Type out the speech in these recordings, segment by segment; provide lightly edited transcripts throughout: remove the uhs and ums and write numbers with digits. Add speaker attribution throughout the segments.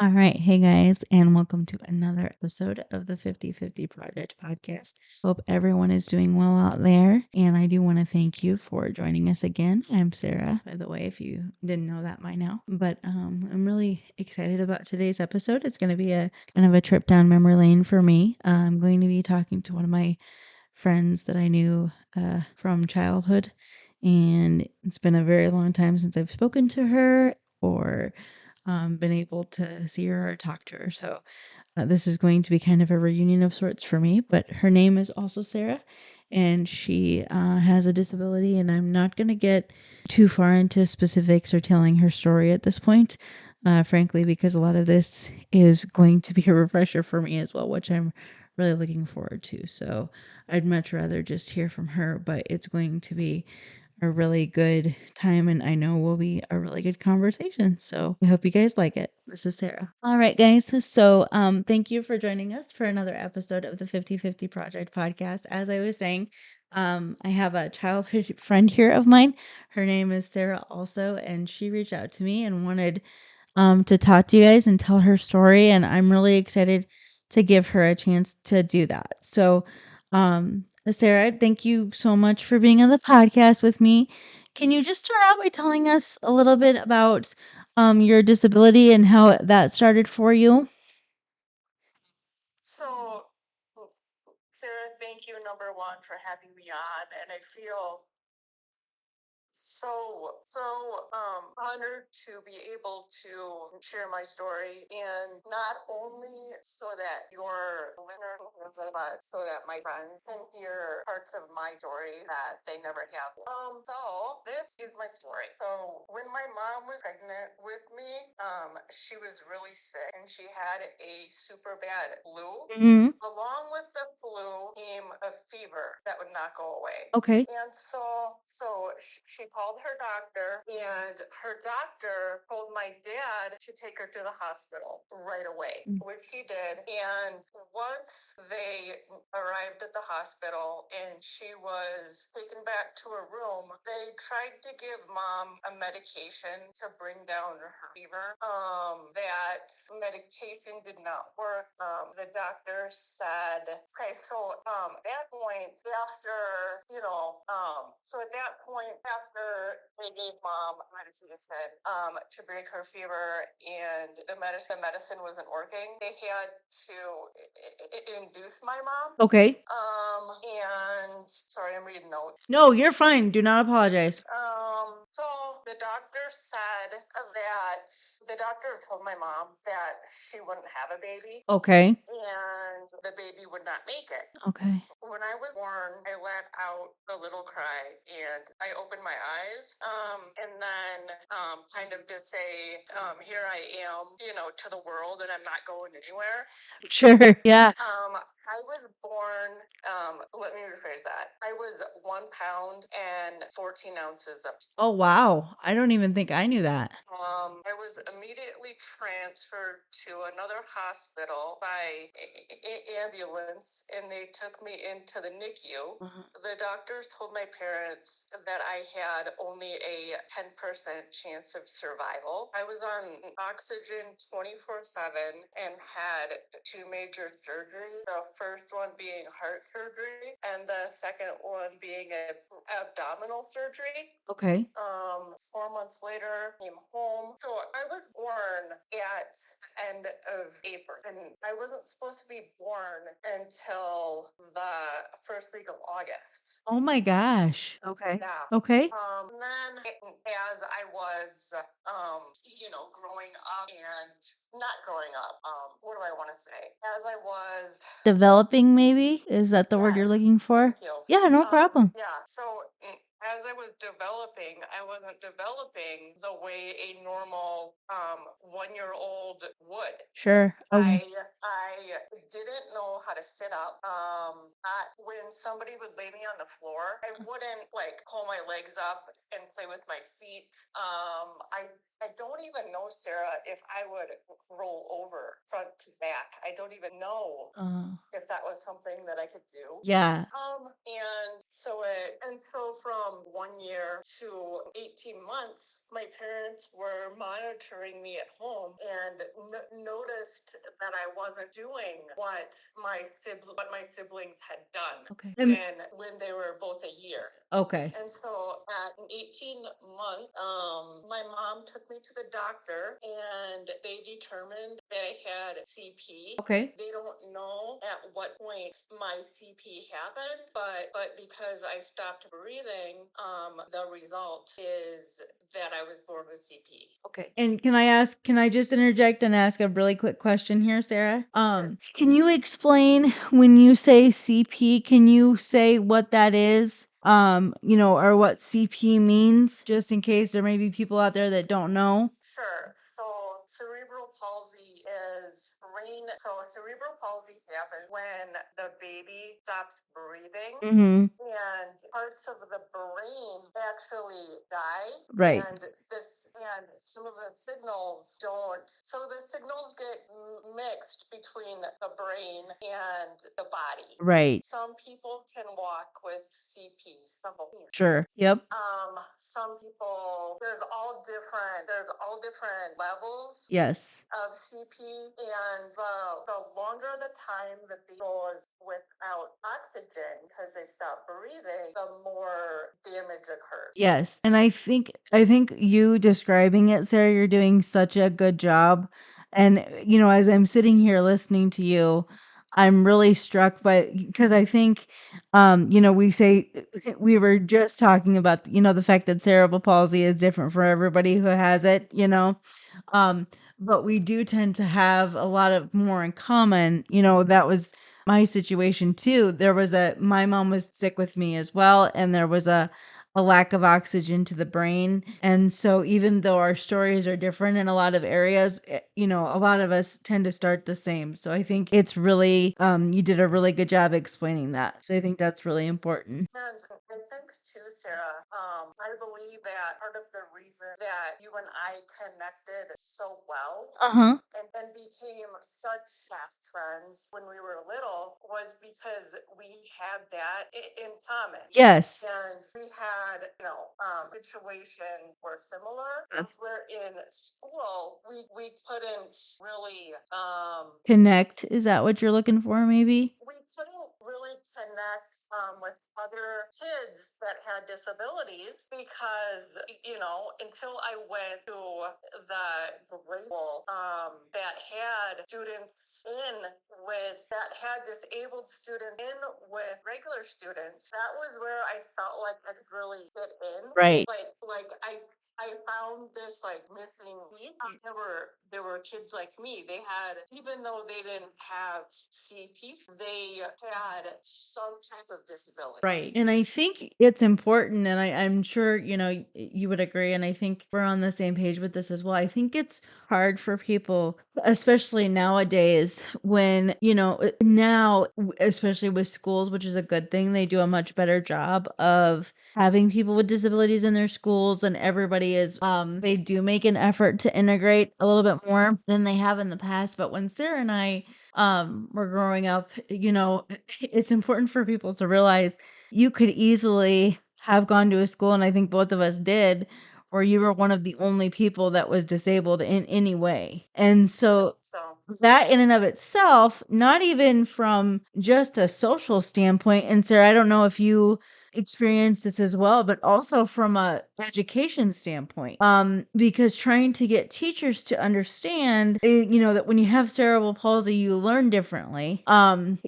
Speaker 1: All right. Hey guys, and welcome to another episode of the 50/50 Project podcast. Hope everyone is doing well out there. And I do want to thank you for joining us again. I'm Sarah, by the way, if you didn't know that by now. But I'm really excited about today's episode. It's going to be a kind of a trip down memory lane for me. I'm going to be talking to one of my friends that I knew from childhood. And it's been a very long time since I've spoken to her or been able to see her or talk to her. So this is going to be kind of a reunion of sorts for me. But her name is also Sarah, and she has a disability. And I'm not going to get too far into specifics or telling her story at this point, frankly, because a lot of this is going to be a refresher for me as well, which I'm really looking forward to. So I'd much rather just hear from her, but it's going to be a really good time, and I know will be a really good conversation. So I hope you guys like it. This is Sarah. All right, guys. So thank you for joining us for another episode of the 50/50 Project podcast. As I was saying, I have a childhood friend here of mine. Her name is Sarah also, and she reached out to me and wanted to talk to you guys and tell her story. And I'm really excited to give her a chance to do that. So, Sarah, thank you so much for being on the podcast with me. Can you just start out by telling us a little bit about your disability and how that started for you?
Speaker 2: So, Sarah, thank you, number one, for having me on. And I feel honored to be able to share my story, and not only so that your listener, but so that my friends can hear parts of my story that they never have. So this is my story. So when my mom was pregnant with me, she was really sick and she had a super bad flu.
Speaker 1: Hmm.
Speaker 2: Along with the flu came a fever that would not go away.
Speaker 1: Okay.
Speaker 2: And so she called her doctor, and her doctor told my dad to take her to the hospital right away, which he did. And once they arrived at the hospital and she was taken back to her room, they tried to give mom a medication to bring down her fever. That medication did not work. The doctor said, okay, so at that point, after they gave mom medicine to break her fever, and the medicine wasn't working, they had to induce my mom.
Speaker 1: Okay.
Speaker 2: And sorry, I'm reading notes.
Speaker 1: No, you're fine. Do not apologize.
Speaker 2: So the doctor said that the doctor told my mom that she wouldn't have a baby
Speaker 1: Okay.
Speaker 2: and the baby would not make it.
Speaker 1: Okay.
Speaker 2: When I was born, I let out a little cry and I opened my eyes, and then kind of just say, here I am, to the world, and I'm not going anywhere.
Speaker 1: Sure. Yeah.
Speaker 2: I was born, let me rephrase that. I was 1 pound and 14 ounces of.
Speaker 1: Oh, wow. I don't even think I knew that.
Speaker 2: I was immediately transferred to another hospital by ambulance, and they took me into the NICU. The doctors told my parents that I had only a 10% chance of survival. I was on oxygen 24/7 and had 2 major surgeries. The first one being heart surgery, and the second one being an abdominal surgery.
Speaker 1: Okay.
Speaker 2: 4 months later, came home. So I was born at end of April, and I wasn't supposed to be born until the first week of August.
Speaker 1: Oh my gosh. Okay.
Speaker 2: Yeah.
Speaker 1: Okay.
Speaker 2: And then as I was, growing up and not growing up, what do I want to say? As I was
Speaker 1: Developing, maybe? Is that the word you're
Speaker 2: Yes,
Speaker 1: looking for?
Speaker 2: thank you.
Speaker 1: Yeah, no problem.
Speaker 2: Yeah. So as I was developing, I wasn't developing the way a normal 1-year-old would.
Speaker 1: Sure. Okay.
Speaker 2: I didn't know how to sit up. When somebody would lay me on the floor, I wouldn't pull my legs up and play with my feet. I don't even know, Sarah, if I would roll over front to back. I don't even know if that was something that I could do.
Speaker 1: Yeah.
Speaker 2: And so from 1 year to 18 months, my parents were monitoring me at home and noticed that I wasn't doing what my siblings had done.
Speaker 1: Okay.
Speaker 2: When they were both a year.
Speaker 1: Okay.
Speaker 2: And so at 18 months, my mom took me to the doctor and they determined that I had CP.
Speaker 1: Okay.
Speaker 2: They don't know at what point my CP happened, but because I stopped breathing, the result is that I was born with CP.
Speaker 1: Okay. And can I just interject and ask a really quick question here, Sarah? Can you explain when you say CP, can you say what that is? Or what CP means, just in case there may be people out there that don't know.
Speaker 2: Sure. So cerebral palsy is brain. So cerebral palsy happens when the baby stops breathing.
Speaker 1: Mm-hmm.
Speaker 2: And parts of the brain actually die.
Speaker 1: Right.
Speaker 2: And some of the signals don't. So the signals get mixed between the brain and the body.
Speaker 1: Right.
Speaker 2: Some people can walk with CP. Some people.
Speaker 1: Sure. Yep.
Speaker 2: Some people. There's all different levels.
Speaker 1: Yes.
Speaker 2: Of CP, and the longer the time that they goes without oxygen because they stop breathing, the more damage occurs.
Speaker 1: Yes. And I think you describing it, Sarah, you're doing such a good job. And as I'm sitting here listening to you, I'm really struck by, because I think we were just talking about the fact that cerebral palsy is different for everybody who has it, but we do tend to have a lot of more in common. That was my situation too. My mom was sick with me as well, and there was a lack of oxygen to the brain. And so even though our stories are different in a lot of areas, a lot of us tend to start the same. So I think it's really, you did a really good job explaining that. So I think that's really important.
Speaker 2: And I think too, Sarah, I believe that part of the reason that you and I connected so well and became such fast friends when we were little was because we had that in common.
Speaker 1: Yes.
Speaker 2: And we had, situations were similar. Where in school, we couldn't really,
Speaker 1: Connect. Is that what you're looking for, maybe?
Speaker 2: we couldn't really connect with other kids that had disabilities because, until I went to the grade school that had disabled students in with regular students, that was where I felt like I could really fit in.
Speaker 1: Right.
Speaker 2: I found this missing piece. There were kids like me. They had, even though they didn't have CP, they had some type of disability.
Speaker 1: Right. And I think it's important, and I'm sure, you would agree, and I think we're on the same page with this as well. I think it's hard for people, especially nowadays, when, now, especially with schools, which is a good thing, they do a much better job of having people with disabilities in their schools, and everybody they do make an effort to integrate a little bit more than they have in the past. But when Sarah and I were growing up, it's important for people to realize you could easily have gone to a school, and I think both of us did, where you were one of the only people that was disabled in any way. And so that in and of itself, not even from just a social standpoint, and Sarah, I don't know if you experienced this as well, but also from a education standpoint, because trying to get teachers to understand, that when you have cerebral palsy, you learn differently.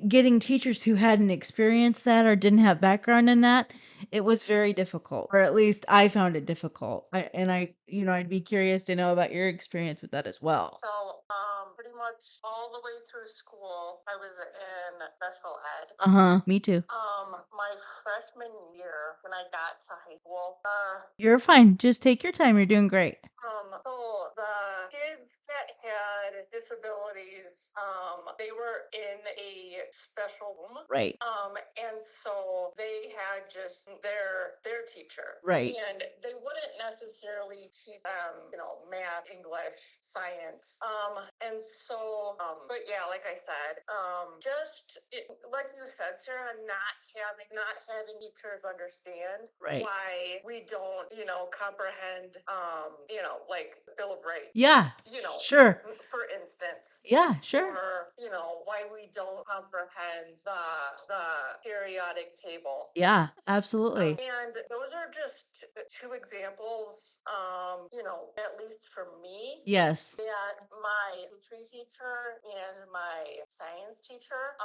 Speaker 1: Getting teachers who hadn't experienced that or didn't have background in that, it was very difficult, or at least I found it difficult. I'd be curious to know about your experience with that as well.
Speaker 2: So, pretty much all the way through school, I was in special ed.
Speaker 1: Me too.
Speaker 2: My freshman year, when I got to high school,
Speaker 1: You're fine. Just take your time. You're doing great.
Speaker 2: so the kids that had disabilities, they were in a special room.
Speaker 1: Right.
Speaker 2: And so they had just their teacher.
Speaker 1: Right.
Speaker 2: And they wouldn't necessarily teach them, math, English, science. And so, but yeah, like I said, like you said, Sarah, not having teachers understand
Speaker 1: Right.
Speaker 2: why we don't, comprehend, like Bill of Rights.
Speaker 1: Yeah. Sure.
Speaker 2: For instance.
Speaker 1: Yeah, sure.
Speaker 2: Or, why we don't comprehend the periodic table.
Speaker 1: Yeah, absolutely.
Speaker 2: And those are just two examples, at least for me,
Speaker 1: Yes.
Speaker 2: that my history teacher and my science teacher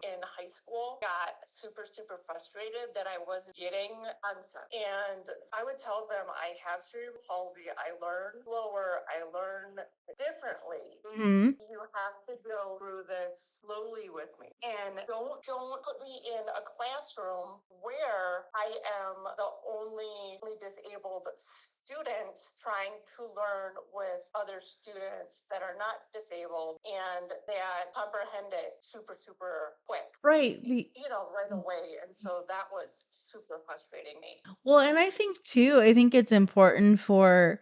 Speaker 2: in high school got super, super frustrated that I wasn't getting concept. And I would tell them I have cerebral palsy. I learn slower. I learn differently.
Speaker 1: Mm-hmm.
Speaker 2: You have to go through this slowly with me, and don't put me in a classroom where I am the only disabled student trying to learn with other students that are not disabled and that comprehend it super, super quick.
Speaker 1: Right.
Speaker 2: Right away. And so that was super frustrating me.
Speaker 1: Well, and I think too, I think it's important for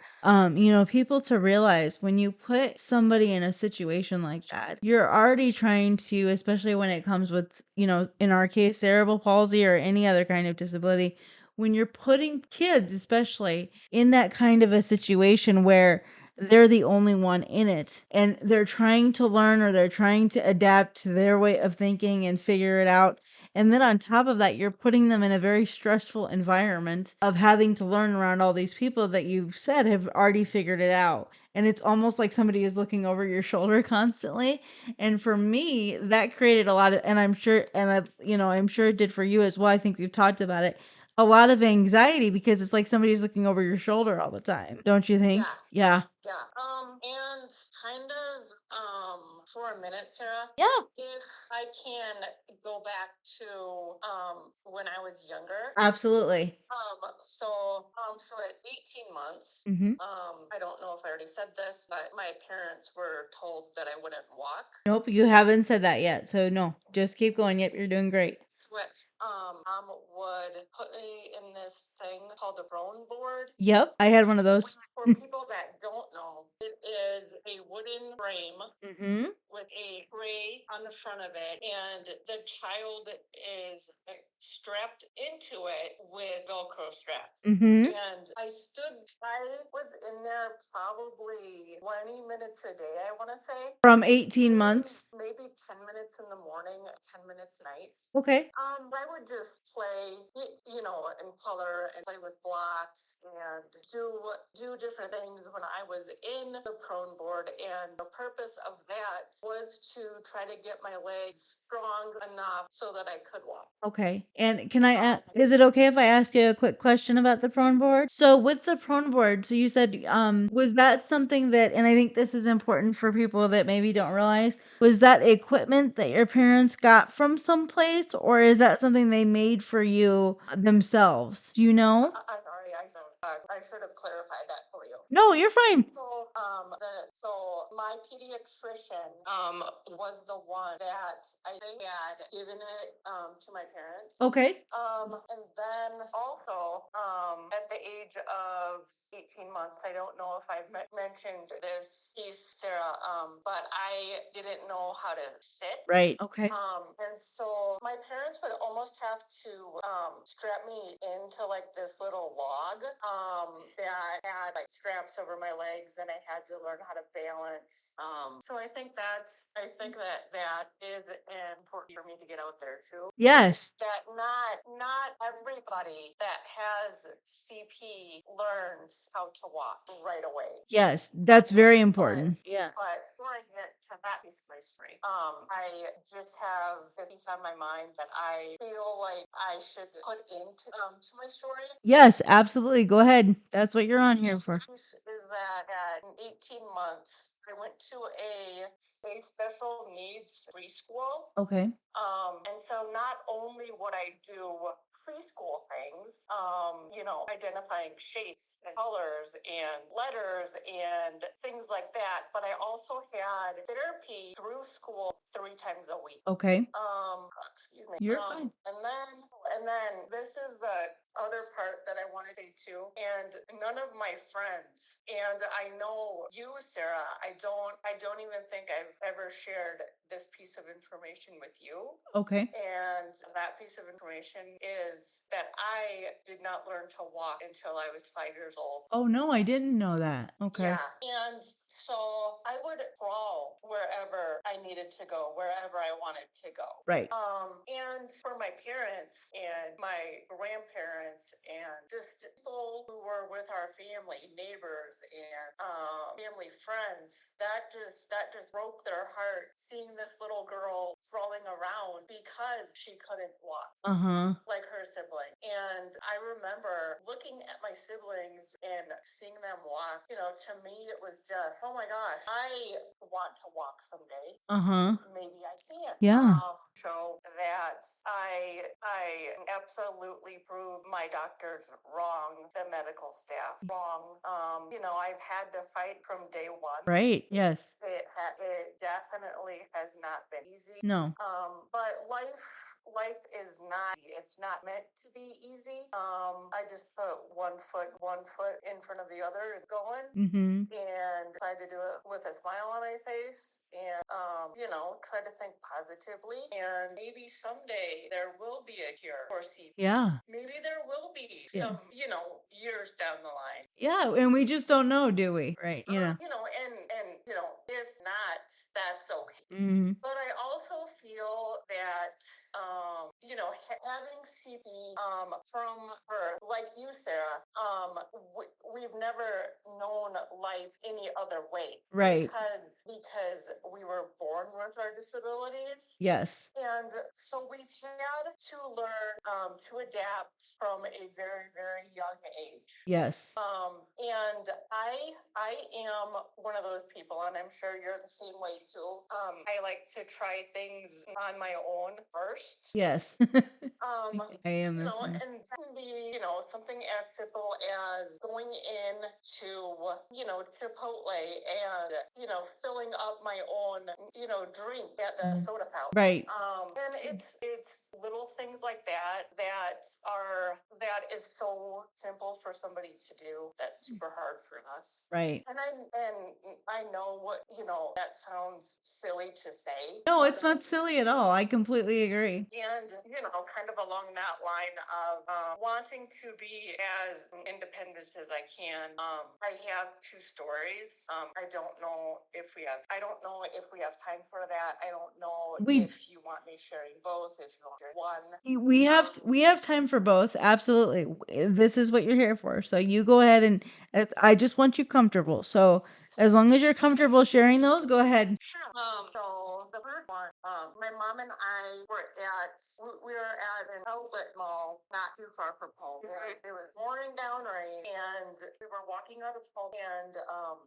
Speaker 1: people to realize when you put somebody in a situation like that, you're already trying to, especially when it comes with, in our case, cerebral palsy or any other kind of disability, when you're putting kids, especially in that kind of a situation where they're the only one in it and they're trying to learn or they're trying to adapt to their way of thinking and figure it out. And then on top of that, you're putting them in a very stressful environment of having to learn around all these people that you've said have already figured it out. And it's almost like somebody is looking over your shoulder constantly. And for me, that created a lot of, and I'm sure, I'm sure it did for you as well. I think we've talked about it. A lot of anxiety because it's like somebody's looking over your shoulder all the time. Don't you think? Yeah.
Speaker 2: Yeah. And kind of, for a minute, Sarah.
Speaker 1: Yeah.
Speaker 2: If I can go back to, when I was younger.
Speaker 1: Absolutely.
Speaker 2: So at 18 months,
Speaker 1: Mm-hmm.
Speaker 2: I don't know if I already said this, but my parents were told that I wouldn't walk.
Speaker 1: Nope, you haven't said that yet. So no, just keep going. Yep, you're doing great.
Speaker 2: Switch. Mom would put me in this thing called a prone board.
Speaker 1: Yep, I had one of those.
Speaker 2: For people that don't know, it is a wooden frame
Speaker 1: Mm-hmm.
Speaker 2: with a tray on the front of it, and the child is strapped into it with Velcro straps.
Speaker 1: Mm-hmm.
Speaker 2: And I was in there probably 20 minutes a day, I want to say.
Speaker 1: From 18 months.
Speaker 2: Maybe 10 minutes in the morning, 10 minutes nights.
Speaker 1: Okay.
Speaker 2: I would just play, and color and play with blocks and do different things when I was in the prone board. And the purpose of that was to try to get my legs strong enough so that I could walk.
Speaker 1: Okay. And is it okay if I ask you a quick question about the prone board? So with the prone board, so you said, was that something that, and I think this is important for people that maybe don't realize, was that equipment that your parents got from someplace, or is that something they made for you themselves? Do you know?
Speaker 2: I'm sorry, I should have clarified that for you.
Speaker 1: No, you're fine.
Speaker 2: So my pediatrician was the one that I think had given it to my parents.
Speaker 1: Okay.
Speaker 2: And then also at the age of 18 months, I don't know if I've mentioned this piece, Sarah, but I didn't know how to sit.
Speaker 1: Right. Okay.
Speaker 2: And so my parents would almost have to strap me into like this little log that had like straps over my legs, and I had to learn how to balance. So I think that is important for me to get out there too.
Speaker 1: Yes.
Speaker 2: That not everybody that has CP learns how to walk right away.
Speaker 1: Yes, that's very important. Yeah.
Speaker 2: But before I get to that piece of my story, I just have a piece on my mind that I feel like I should put into to my story.
Speaker 1: Yes, absolutely. Go ahead. That's what you're on here for.
Speaker 2: Is that at 18 months, I went to a special needs preschool.
Speaker 1: Okay.
Speaker 2: And so not only would I do preschool things, identifying shapes and colors and letters and things like that, but I also had therapy through school 3 times a week.
Speaker 1: Okay.
Speaker 2: Excuse me.
Speaker 1: You're fine.
Speaker 2: And then this is the other part that I wanted to say too. And none of my friends, and I know you, Sarah, I don't even think I've ever shared this piece of information with you.
Speaker 1: Okay.
Speaker 2: And that piece of information is that I did not learn to walk until I was 5 years old.
Speaker 1: Oh no, I didn't know that. Okay.
Speaker 2: Yeah. And so I would crawl wherever I needed to go, wherever I wanted to go.
Speaker 1: Right.
Speaker 2: And for my parents and my grandparents and just people who were with our family, neighbors and family friends, that just broke their heart seeing this little girl crawling around because she couldn't walk like her sibling. And I remember looking at my siblings and seeing them walk. You know, to me it was just, oh my gosh, I want to walk someday. Maybe I can.
Speaker 1: Yeah.
Speaker 2: So that I absolutely proved my doctors wrong, the medical staff wrong. You know, I've had to fight from day one.
Speaker 1: Right. Yes.
Speaker 2: It definitely has not been easy.
Speaker 1: No.
Speaker 2: But life is not, it's not meant to be easy. I just put one foot in front of the other and going. And try to do it with a smile on my face and you know, try to think positively, and maybe someday there will be a cure for CP.
Speaker 1: Yeah.
Speaker 2: Maybe there will be some, you know, years down the line.
Speaker 1: Yeah, and we just don't know, do we? Right.
Speaker 2: You know, and you know, if not, that's okay. But I also feel that you know, having CP from birth, like you, Sarah, we've never known life any other way.
Speaker 1: Right.
Speaker 2: Because we were born with our disabilities.
Speaker 1: Yes.
Speaker 2: And so we've had to learn to adapt from a very, very young age.
Speaker 1: Yes.
Speaker 2: And I am one of those people, and I'm sure you're the same way too. I like to try things on my own first.
Speaker 1: Yes. I am
Speaker 2: You
Speaker 1: the
Speaker 2: know,
Speaker 1: same.
Speaker 2: and that can be, you know, something as simple as going in to, you know, Chipotle and, you know, filling up my own, you know, drink at the soda fountain.
Speaker 1: Right.
Speaker 2: And it's little things like that is so simple for somebody to do. That's super hard for us.
Speaker 1: Right.
Speaker 2: And I know what, you know, that sounds silly to say.
Speaker 1: No, it's not silly at all. I completely agree.
Speaker 2: And, you know, kind of along that line of wanting to be as independent as I can. I have two stories. I don't know if we have time for that. I don't know if you want me sharing both, if you want to share one.
Speaker 1: We have time for both. Absolutely. This is what you're here for. So you go ahead and I just want you comfortable. So as long as you're comfortable sharing those, go ahead.
Speaker 2: Sure. So the first one, my mom and I were at an outlet mall not too far from home. It was pouring down rain, and we were walking out of home, and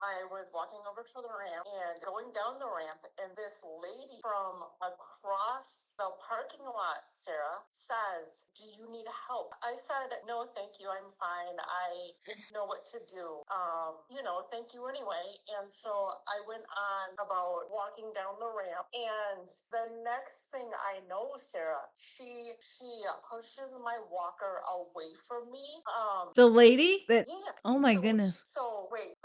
Speaker 2: I was walking over to the ramp and going down the ramp, and this lady from across the parking lot, Sarah, says, "Do you need help?" I said, "No, thank you. I'm fine. I know what to do. You know, thank you anyway." And so I went on about walking down the ramp, and the next thing I know, Sarah, she pushes my walker away from me.
Speaker 1: The lady that,
Speaker 2: yeah.
Speaker 1: Oh my goodness.
Speaker 2: So wait,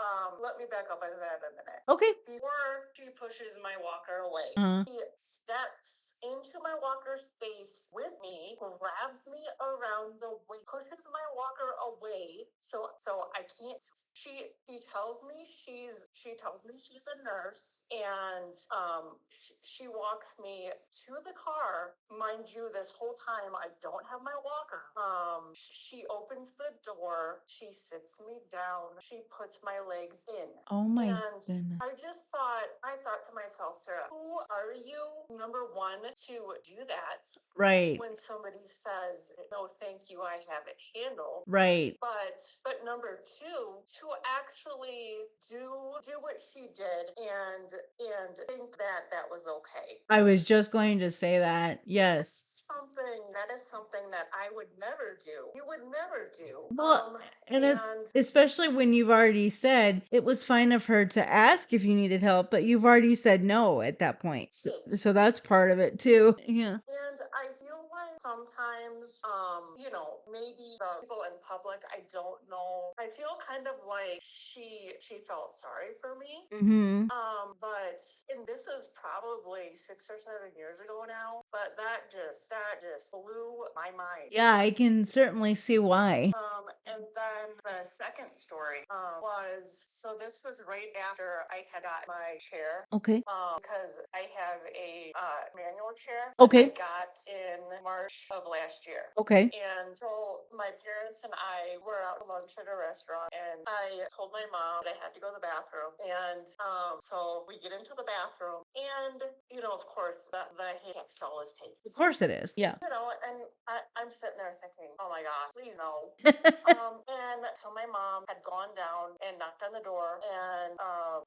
Speaker 2: let me back up on that a minute.
Speaker 1: Okay.
Speaker 2: Before she pushes my walker away, she steps into my walker's face with me, grabs me around the waist, pushes my walker away, so I can't. She tells me she's a nurse, and she walks me to the car. Mind you, this whole time I don't have my walker. She opens the door, she sits me down, she puts my legs in.
Speaker 1: Oh my
Speaker 2: goodness. I thought to myself, Sarah, who are you, number one, to do that?
Speaker 1: Right.
Speaker 2: When somebody says, "No, thank you, I have it handled."
Speaker 1: Right.
Speaker 2: But number two, to actually do what she did and think that was okay.
Speaker 1: I was just going to say that. Yes.
Speaker 2: That is something that I would never do. You would never do.
Speaker 1: Well, and especially when you've already said it was fine of her to ask if you needed help, but you've already said no at that point. So that's part of it too. Yeah.
Speaker 2: And I feel like sometimes. Maybe the people in public, I don't know. I feel kind of like she felt sorry for me.
Speaker 1: Mm-hmm.
Speaker 2: But and this was probably 6 or 7 years ago now. But that just blew my mind.
Speaker 1: Yeah, I can certainly see why.
Speaker 2: And then the second story was, so this was right after I had got my chair.
Speaker 1: Okay.
Speaker 2: Because I have a manual chair.
Speaker 1: Okay.
Speaker 2: I got in March of last year.
Speaker 1: Okay.
Speaker 2: And so my parents and I were out to lunch at a restaurant, and I told my mom that I had to go to the bathroom. And so we get into the bathroom, and of course, the handicap stall is taken.
Speaker 1: Of course it is. Yeah.
Speaker 2: And I'm sitting there thinking, oh my gosh, please no. And so my mom had gone down and knocked on the door, and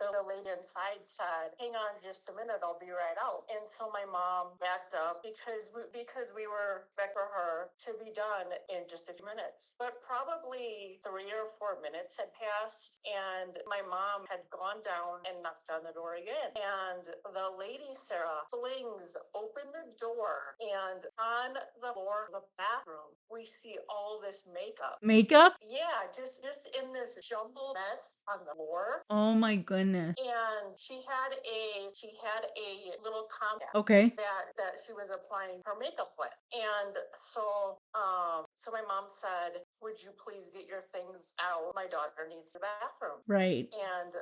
Speaker 2: the lady inside said, hang on just a minute, I'll be right out. And so my mom backed up because we were expecting for her to be done in just a few minutes. But probably 3 or 4 minutes had passed, and my mom had gone down and knocked on the door again. And the lady, Sarah, flings open the door, and on the floor of the bathroom, we see all this makeup.
Speaker 1: Makeup?
Speaker 2: Yeah, just in this jumbled mess on the floor.
Speaker 1: Oh my goodness.
Speaker 2: And she had a little compact
Speaker 1: Okay.
Speaker 2: that she was applying her makeup with. And so my mom said, would you please get your things out? My daughter needs the bathroom.
Speaker 1: Right.
Speaker 2: And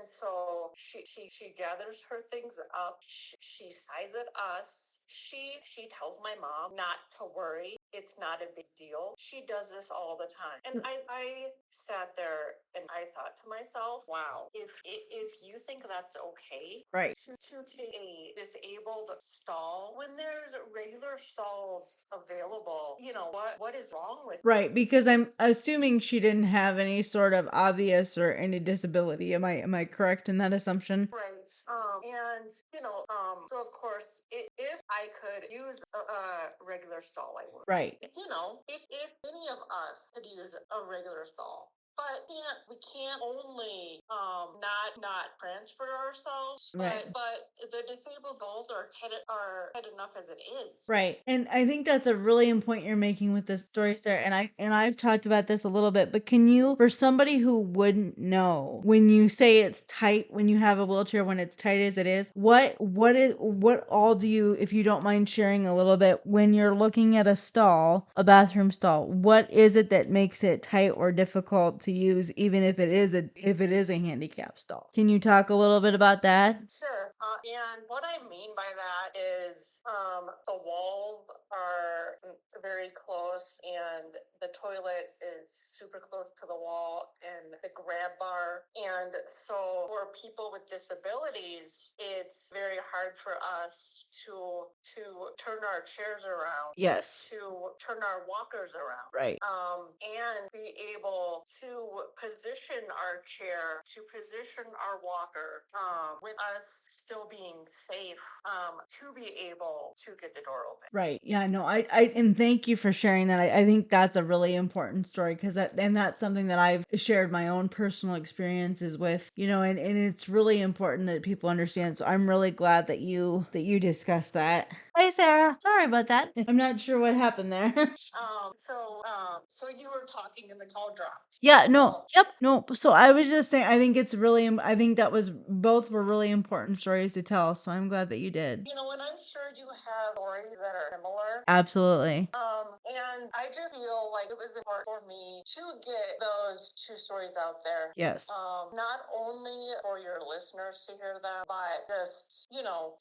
Speaker 2: so she gathers her things up. She sighs at us. She tells my mom not to worry. It's not a big deal. She does this all the time. And I sat there and I thought to myself, wow, if you think that's okay,
Speaker 1: Right.
Speaker 2: to take a disabled stall when there's regular stalls available, what is wrong with
Speaker 1: Right, because I'm assuming she didn't have any sort of obvious or any disability. Am I correct in that assumption?
Speaker 2: Right. And so of course, if I could use a regular stall, I would.
Speaker 1: Right.
Speaker 2: If any of us could use a regular stall, but we can't only not transfer ourselves,
Speaker 1: Right.
Speaker 2: but the disabled goals are head enough as it is.
Speaker 1: Right. And I think that's a really important point you're making with this story, Sarah. And I've talked about this a little bit, but can you, for somebody who wouldn't know, when you say it's tight, when you have a wheelchair, when it's tight as it is, what all do you, if you don't mind sharing a little bit, when you're looking at a stall, a bathroom stall, what is it that makes it tight or difficult to use, even if it is a handicap stall? Can you talk a little bit about that?
Speaker 2: Sure. And what I mean by that is the walls are very close, and the toilet is super close to the wall, and the grab bar. And so for people with disabilities, it's very hard for us to turn our chairs around.
Speaker 1: Yes.
Speaker 2: To turn our walkers around.
Speaker 1: Right.
Speaker 2: And be able to position our chair, to position our walker, with us still being safe, to be able to get the door open.
Speaker 1: Right. Yeah, no, and thank you for sharing that. I think that's a really important story because that's something that I've shared my own personal experiences with, and it's really important that people understand. So I'm really glad that you discussed that. Hi, Sarah. Sorry about that. I'm not sure what happened there.
Speaker 2: So you were talking and the call dropped.
Speaker 1: Yeah, no. Yep. No. So I was just saying, I think it's really, I think both were really important stories to tell. So I'm glad that you did.
Speaker 2: And I'm sure you have stories that are similar.
Speaker 1: Absolutely.
Speaker 2: And I just feel like it was important for me to get those two stories out there.
Speaker 1: Yes.
Speaker 2: Not only for your listeners to hear them, but just,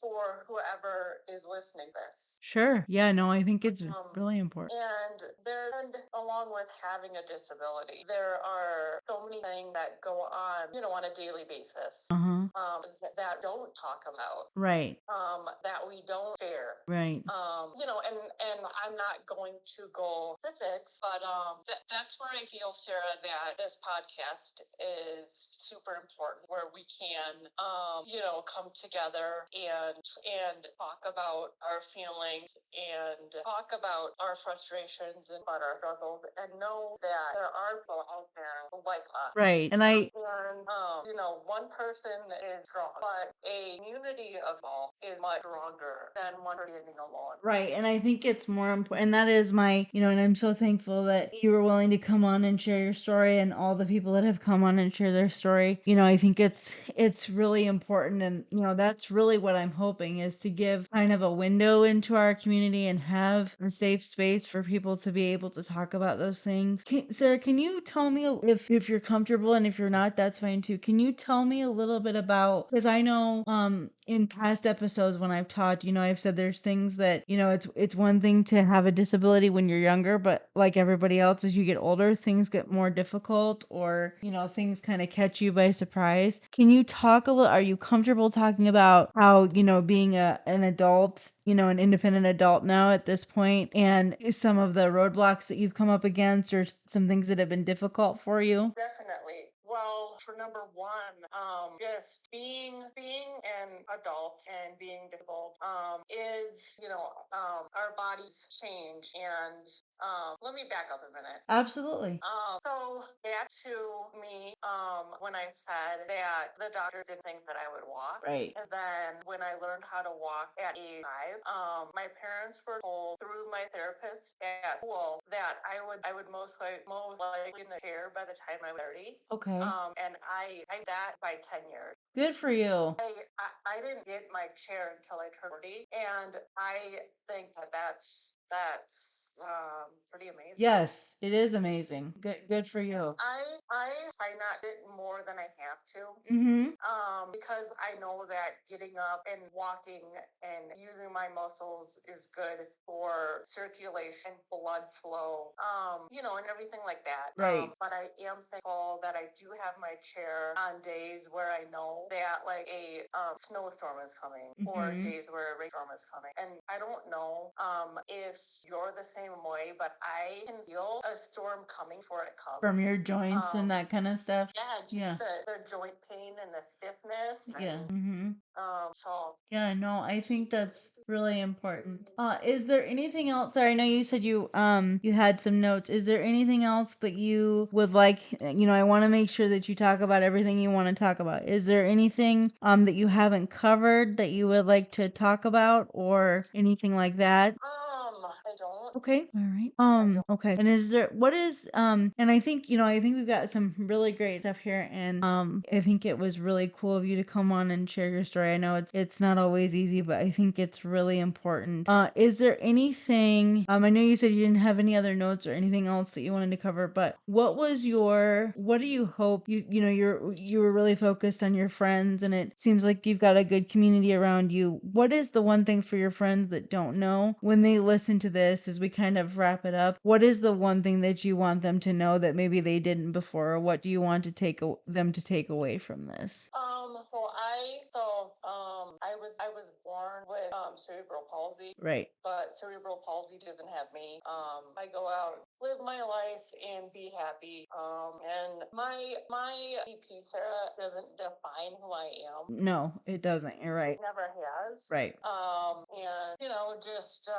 Speaker 2: for whoever is listening to this.
Speaker 1: Sure. Yeah, no, I think it's really important.
Speaker 2: And along with having a disability, there are so many things that go on, on a daily basis.
Speaker 1: Uh-huh.
Speaker 2: That don't talk about.
Speaker 1: Right.
Speaker 2: That we don't share.
Speaker 1: Right.
Speaker 2: And I'm not going to go specifics, but that's where I feel, Sarah, that this podcast is super important, where we can, come together and talk about our feelings and talk about our frustrations and about our struggles, and know that there are people out there like us.
Speaker 1: Right. And
Speaker 2: One person is strong, but a community of all is much stronger than one person standing alone.
Speaker 1: Right. And I think it's more important. And that is and I'm so thankful that you were willing to come on and share your story, and all the people that have come on and share their story. I think it's really important. And, that's really what I'm hoping, is to give kind of a window into our community and have a safe space for people to be able to talk about those things. Sarah, can you tell me, if you're comfortable, and if you're not, that's fine too. Can you tell me a little bit about, because I know in past episodes when I've taught, I've said there's things that, it's one thing to have a disability when you're younger, but like everybody else, as you get older, things get more difficult, or, things kind of catch you by surprise. Can you talk a little, are you comfortable talking about how, being an adult, an independent adult now at this point, and some of the roadblocks that you've come up against, or some things that have been difficult for you?
Speaker 2: Definitely. Well, for number one, just being an adult and being disabled is, our bodies change. And let me back up a minute.
Speaker 1: Absolutely.
Speaker 2: So back to me, when I said that the doctors didn't think that I would walk.
Speaker 1: Right.
Speaker 2: And then when I learned how to walk at age 5, my parents were told through my therapist at school that I would most likely in the chair by the time I'm 30.
Speaker 1: Okay.
Speaker 2: And I that by 10 years.
Speaker 1: Good for you.
Speaker 2: I didn't get my chair until I turned 40, and I think that that's pretty amazing.
Speaker 1: Yes, it is amazing. Good for you.
Speaker 2: I not it more than I have to.
Speaker 1: Mm-hmm.
Speaker 2: Because I know that getting up and walking and using my muscles is good for circulation, blood flow, and everything like that.
Speaker 1: Right.
Speaker 2: But I am thankful that I do have my chair on days where I know that like a snowstorm is coming, or days where a rainstorm is coming. And I don't know if you're the same way, but I can feel a storm coming before it comes.
Speaker 1: From your joints and that kind of stuff.
Speaker 2: Yeah, just
Speaker 1: Yeah.
Speaker 2: the joint pain and the stiffness.
Speaker 1: Yeah.
Speaker 2: And,
Speaker 1: Mm-hmm.
Speaker 2: so
Speaker 1: Yeah, no, I think that's really important. Is there anything else? Sorry, I know you said you had some notes. Is there anything else that you would like, I want to make sure that you talk about everything you want to talk about. Is there anything that you haven't covered that you would like to talk about, or anything like that?
Speaker 2: I don't.
Speaker 1: Okay. All right. Okay. And and I think we've got some really great stuff here, and I think it was really cool of you to come on and share your story. I know it's not always easy, but I think it's really important. Is there anything, I know you said you didn't have any other notes or anything else that you wanted to cover, but what do you hope, you were really focused on your friends, and it seems like you've got a good community around you. What is the one thing for your friends that don't know, when they listen to this, as we kind of wrap it up, what is the one thing that you want them to know that maybe they didn't before, or what do you want to them to take away from this?
Speaker 2: I was born with cerebral palsy.
Speaker 1: Right.
Speaker 2: But cerebral palsy doesn't have me. I go out, live my life, and be happy. And my EP, Sarah, doesn't define who I am.
Speaker 1: No, it doesn't. You're right.
Speaker 2: Never has.
Speaker 1: Right.
Speaker 2: And just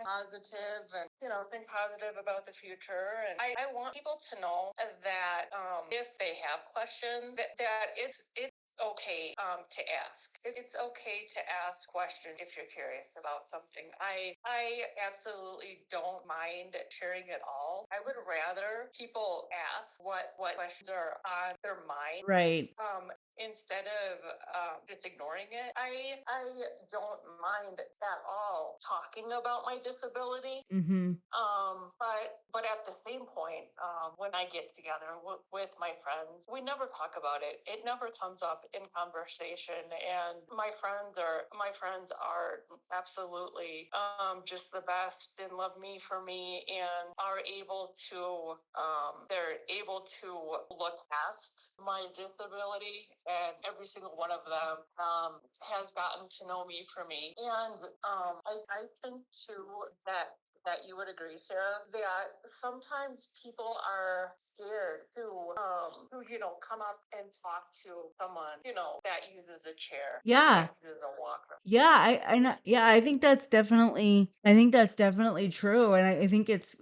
Speaker 2: positive, and think positive about the future. And I want people to know that if they have questions, that it's okay to ask. It's okay to ask questions if you're curious about something. I absolutely don't mind sharing it all. I would rather people ask what questions are on their mind.
Speaker 1: Right.
Speaker 2: Instead of just ignoring it. I don't mind at all talking about my disability.
Speaker 1: Mm-hmm.
Speaker 2: But at the same point, when I get together with my friends, we never talk about it. It never comes up in conversation. And my friends are absolutely just the best, and love me for me, and are able to they're able to look past my disability. And every single one of them has gotten to know me for me. And I think too that that you would agree, Sarah, that sometimes people are scared to come up and talk to someone, that uses a chair.
Speaker 1: Yeah.
Speaker 2: That uses a walker.
Speaker 1: Yeah, I think that's definitely true. And I think it's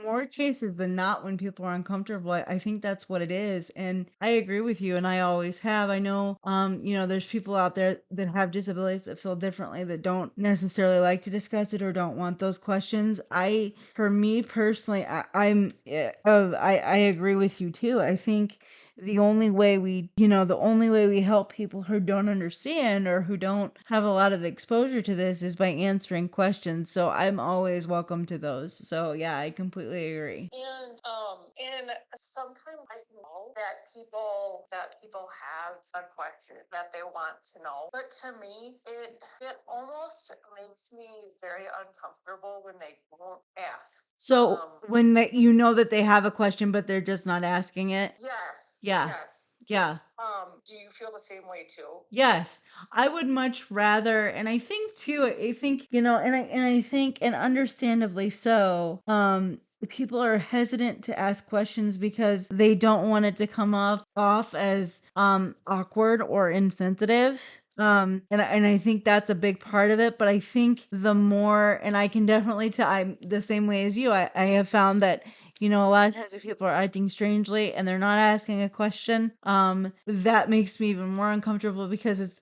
Speaker 1: more cases than not when people are uncomfortable. I think that's what it is. And I agree with you, and I always have. I know, there's people out there that have disabilities that feel differently, that don't necessarily like to discuss it or don't want those questions. For me personally, I agree with you too. I think the only way we help people who don't understand or who don't have a lot of exposure to this is by answering questions. So I'm always welcome to those. So yeah, I completely agree.
Speaker 2: And sometimes I know that people have a question that they want to know, but to me, it almost makes me very uncomfortable when they won't ask.
Speaker 1: So when you know that they have a question, but they're just not asking it.
Speaker 2: Yes.
Speaker 1: Yeah.
Speaker 2: Yes.
Speaker 1: Yeah.
Speaker 2: Do you feel the same way too?
Speaker 1: Yes, I would much rather, and I think too, I think, and I think, and understandably so, people are hesitant to ask questions because they don't want it to come off as awkward or insensitive. And I think that's a big part of it, but I think the more, and I can definitely tell, I'm the same way as you. I have found that a lot of times if people are acting strangely and they're not asking a question, that makes me even more uncomfortable because it's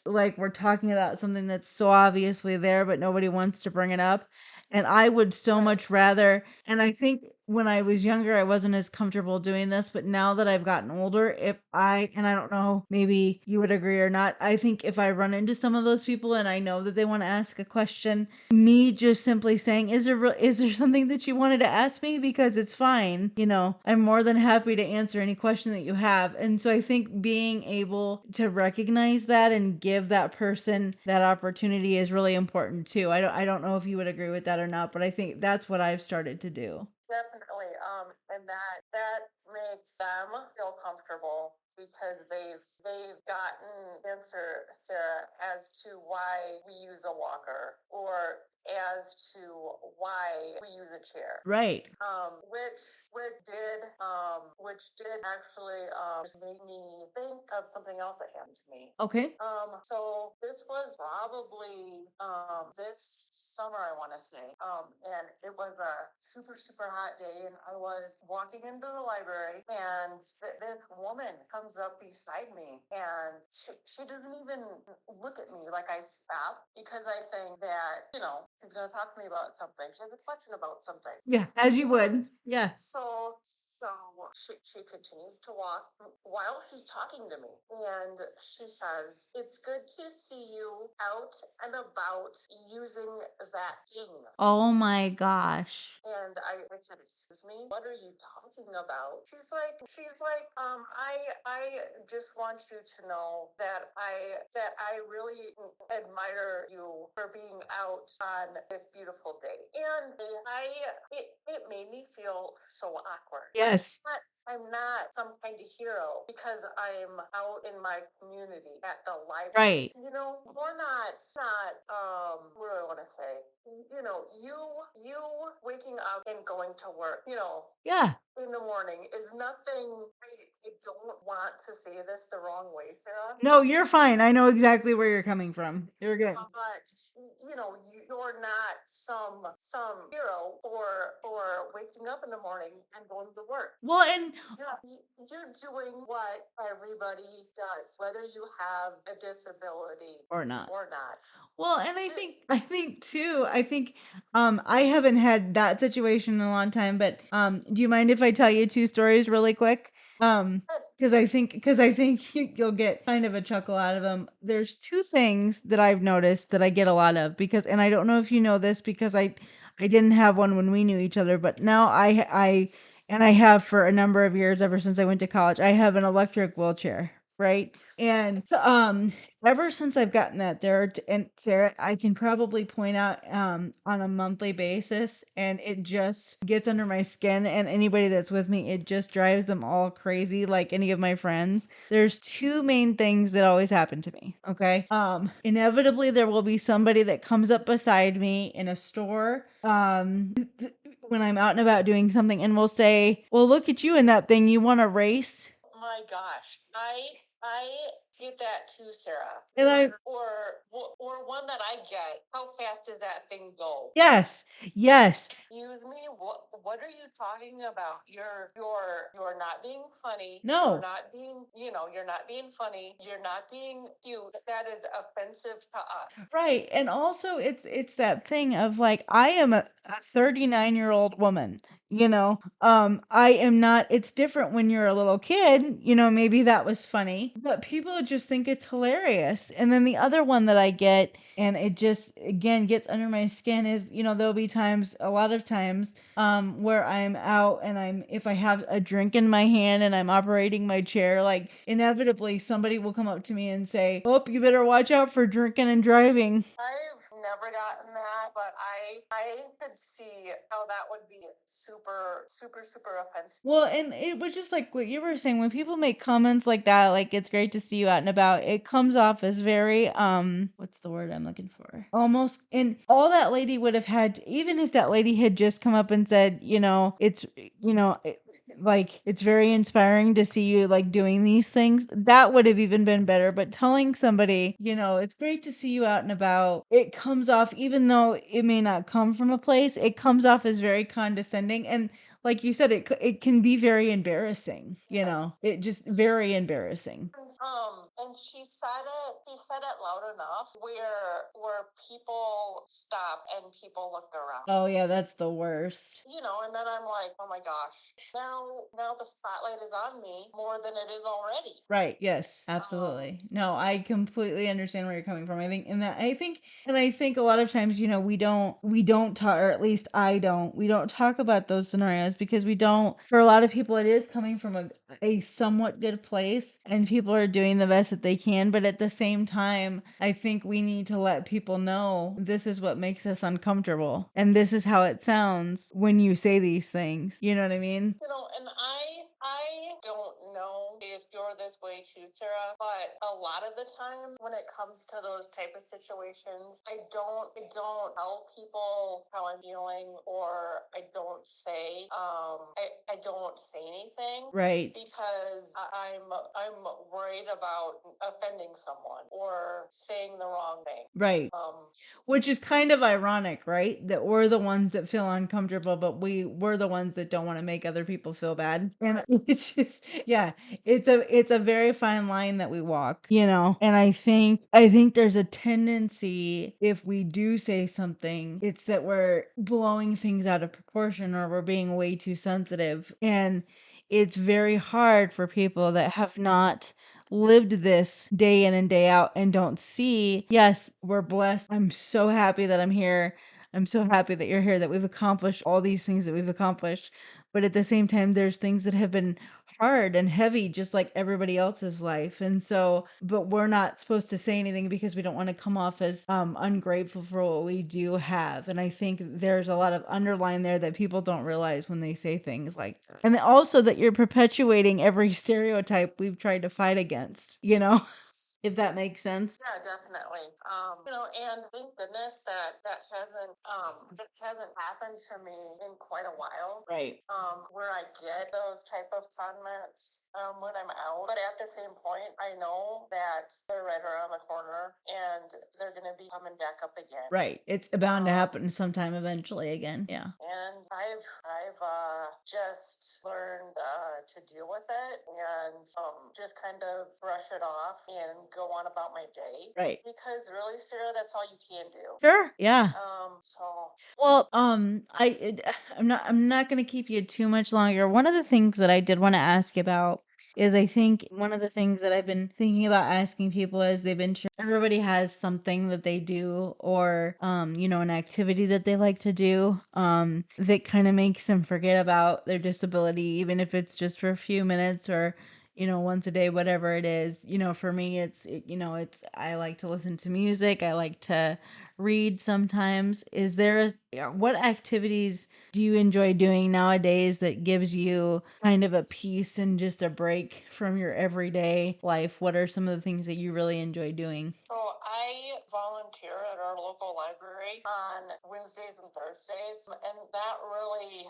Speaker 1: like we're talking about something that's so obviously there, but nobody wants to bring it up. And I would so much rather, and I think when I was younger, I wasn't as comfortable doing this, but now that I've gotten older, and I don't know, maybe you would agree or not, I think if I run into some of those people and I know that they want to ask a question, me just simply saying, is there something that you wanted to ask me? Because it's fine. I'm more than happy to answer any question that you have. And so I think being able to recognize that and give that person that opportunity is really important too. I don't know if you would agree with that or not, but I think that's what I've started to do.
Speaker 2: Definitely. And that makes them feel comfortable because they've gotten answer, Sarah, as to why we use a walker or as to why we use a chair.
Speaker 1: Right.
Speaker 2: Which did actually just make me think of something else that happened to me.
Speaker 1: Okay.
Speaker 2: So this was probably this summer, I want to say, and it was a super super hot day, and I was walking into the library, and this woman comes up beside me, and she doesn't even look at me. Like, I stop because I think that she's going to talk to me about something. She has a question about something.
Speaker 1: Yeah, as you would. Yeah.
Speaker 2: So she continues to walk while she's talking to me, and she says, "It's good to see you out and about using that thing."
Speaker 1: Oh my gosh.
Speaker 2: And I said, "Excuse me, what are you talking about?" She's like, I just want you to know that I really admire you for being out on this beautiful day. And it made me feel so awkward.
Speaker 1: Yes.
Speaker 2: But I'm not some kind of hero because I'm out in my community at the library.
Speaker 1: Right.
Speaker 2: We're not, what do I want to say? You waking up and going to work,
Speaker 1: Yeah.
Speaker 2: in the morning is nothing. I don't want to say this the wrong way, Sarah.
Speaker 1: No, you're fine. I know exactly where you're coming from. You're good.
Speaker 2: But you're not some hero for waking up in the morning and going to work.
Speaker 1: Well, and
Speaker 2: You're doing what everybody does, whether you have a disability
Speaker 1: or not.
Speaker 2: or not.
Speaker 1: Well, and I think too, I haven't had that situation in a long time, but do you mind if I tell you two stories really quick? Because I think you'll get kind of a chuckle out of them. There's two things that I've noticed that I get a lot of, and I don't know if you know this, because I didn't have one when we knew each other, but now I have for a number of years, ever since I went to college. I have an electric wheelchair. right? And ever since I've gotten that there, and Sarah, I can probably point out on a monthly basis, and it just gets under my skin, and anybody that's with me, it just drives them all crazy, like any of my friends. There's two main things that always happen to me, okay? Inevitably there will be somebody that comes up beside me in a store, when I'm out and about doing something, and will say, "Well, look at you in that thing, you want to race?"
Speaker 2: My gosh, I get that too, Sarah.
Speaker 1: And I
Speaker 2: Or one that I get. How fast does that thing go?
Speaker 1: Yes.
Speaker 2: Excuse me. What are you talking about? You're not being funny.
Speaker 1: No.
Speaker 2: You're not being. You're not being funny. You're not being cute. That is offensive to us.
Speaker 1: Right. And also it's that thing of like I am a 39-year-old woman, you know. I am not It's different when you're a little kid, maybe that was funny, but people just think it's hilarious. And then the other one that I get, and it just again gets under my skin, is, there'll be times, a lot of times, where I'm out and if I have a drink in my hand and I'm operating my chair, like inevitably somebody will come up to me and say, "Oh, you better watch out for drinking and driving."
Speaker 2: I've never gotten that, but I could see how that would be super, super, super offensive.
Speaker 1: Well, and it was just like what you were saying, when people make comments like that, like "it's great to see you out and about," it comes off as very what's the word I'm looking for? Almost, and all that lady would have had even if that lady had just come up and said, like, "It's very inspiring to see you like doing these things," that would have even been better. But telling somebody, "It's great to see you out and about," it comes off, even though it may not come from a place, it comes off as very condescending. And like you said, it can be very embarrassing,
Speaker 2: Yes.
Speaker 1: it just very embarrassing.
Speaker 2: And she said it loud enough where people stopped and people looked around.
Speaker 1: Oh yeah, that's the worst.
Speaker 2: And then I'm like, oh my gosh, now the spotlight is on me more than it is already.
Speaker 1: Right. Yes, absolutely. No, I completely understand where you're coming from. I think a lot of times, we don't talk, or at least we don't talk about those scenarios because for a lot of people, it is coming from a somewhat good place and people are doing the best that they can. But at the same time, I think we need to let people know this is what makes us uncomfortable. And this is how it sounds when you say these things. You know what I mean?
Speaker 2: And I don't know if you're this way too, Sarah, but a lot of the time when it comes to those type of situations, I don't tell people how I'm feeling, or I don't say anything.
Speaker 1: Right.
Speaker 2: Because I'm worried about offending someone or saying the wrong thing.
Speaker 1: Right. Which is kind of ironic, right? That we're the ones that feel uncomfortable, but we're the ones that don't want to make other people feel bad. And it's just, yeah, it's a very fine line that we walk, And I think there's a tendency, if we do say something, it's that we're blowing things out of proportion or we're being way too sensitive. And it's very hard for people that have not lived this day in and day out and don't see, yes, we're blessed. I'm so happy that I'm here. I'm so happy that you're here, that we've accomplished all these things that we've accomplished. But at the same time, there's things that have been hard and heavy, just like everybody else's life. And so, but we're not supposed to say anything because we don't want to come off as ungrateful for what we do have. And I think there's a lot of underline there that people don't realize when they say things like that. And also that you're perpetuating every stereotype we've tried to fight against, if that makes sense.
Speaker 2: Yeah, definitely. And thank goodness that hasn't happened to me in quite a while.
Speaker 1: Right.
Speaker 2: Where I get those type of comments when I'm out. But at the same point, I know that they're right around the corner and they're gonna be coming back up again.
Speaker 1: Right. It's bound to happen sometime eventually again. Yeah.
Speaker 2: And I've just learned to deal with it and just kind of brush it off and go on about my day.
Speaker 1: Right.
Speaker 2: Because really, Sarah, that's all you can do.
Speaker 1: Sure. Yeah.
Speaker 2: So
Speaker 1: Well, I'm not going to keep you too much longer. One of the things that I did want to ask you about is, I think one of the things that I've been thinking about asking people is, everybody has something that they do, or an activity that they like to do that kind of makes them forget about their disability, even if it's just for a few minutes, or once a day, whatever it is. For me, I like to listen to music. I like to read sometimes. What activities do you enjoy doing nowadays that gives you kind of a peace and just a break from your everyday life? What are some of the things that you really enjoy doing?
Speaker 2: So I volunteer at our local library on Wednesdays and Thursdays, and that really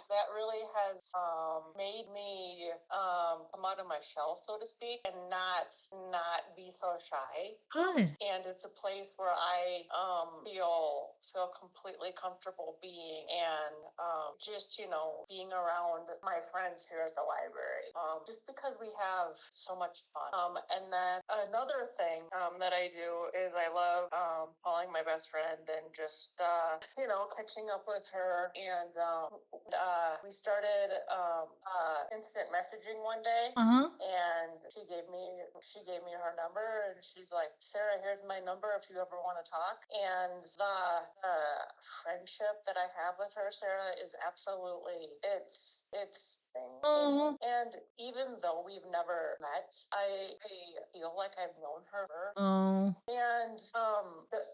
Speaker 2: has made me come out of my shell, so to speak, and not be so shy.
Speaker 1: Good.
Speaker 2: And it's a place where I feel completely comfortable being, and just being around my friends here at the library, just because we have so much fun. And then another thing that I do is I love calling my best friend and just catching up with her. And we started instant messaging one day.
Speaker 1: Uh-huh.
Speaker 2: And she gave me her number, and she's like, "Sarah, here's my number if you ever want to talk." And the friendship that I have with her, Sarah, is absolutely it's thing.
Speaker 1: Oh.
Speaker 2: And even though we've never met, I feel like I've known her.
Speaker 1: Oh.
Speaker 2: And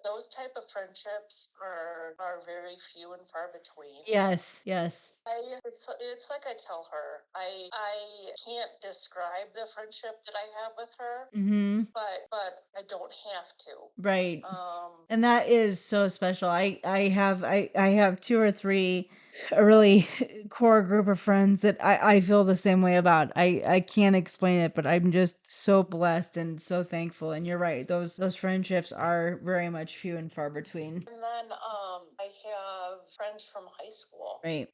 Speaker 2: those type of friendships are very few and far between.
Speaker 1: Yes, yes.
Speaker 2: It's like I tell her, I can't describe the friendship that I have with her,
Speaker 1: Mm-hmm.
Speaker 2: but I don't have to.
Speaker 1: Right. And that is so special. I have two or three a really core group of friends that I feel the same way about. I can't explain it, but I'm just so blessed and so thankful. And you're right, those friendships are very much few and far between.
Speaker 2: And then I have friends from high school.
Speaker 1: Right.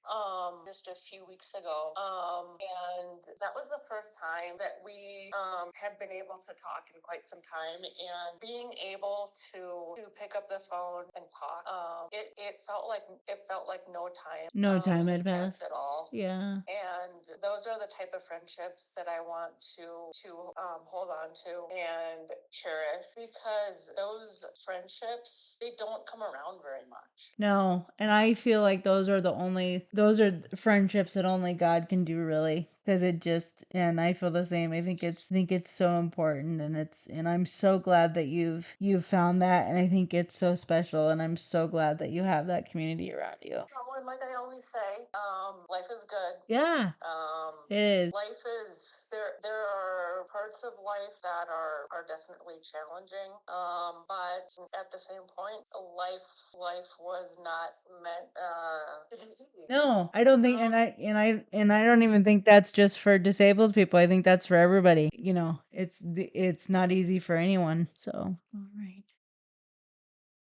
Speaker 2: Just a few weeks ago. And that was the first time that we had been able to talk in quite some time. And being able to pick up the phone and talk, it felt like no time.
Speaker 1: No time
Speaker 2: has
Speaker 1: had
Speaker 2: passed
Speaker 1: passed.
Speaker 2: at all.
Speaker 1: Yeah.
Speaker 2: And those are the type of friendships that I want to hold on to and cherish, because those friendships, they don't come around very much.
Speaker 1: No, and I feel like those are friendships that only God can do, really, because and I feel the same. I think it's so important, and I'm so glad that you've found that, and I think it's so special, and I'm so glad that you have that community around you.
Speaker 2: Oh, and like I always say, life is good.
Speaker 1: Yeah, it is.
Speaker 2: Life is there are parts of life that are definitely challenging. But at the same point, life was not meant to be easy.
Speaker 1: No, I don't think, and I don't even think that's just for disabled people. I think that's for everybody. It's not easy for anyone. So, all right.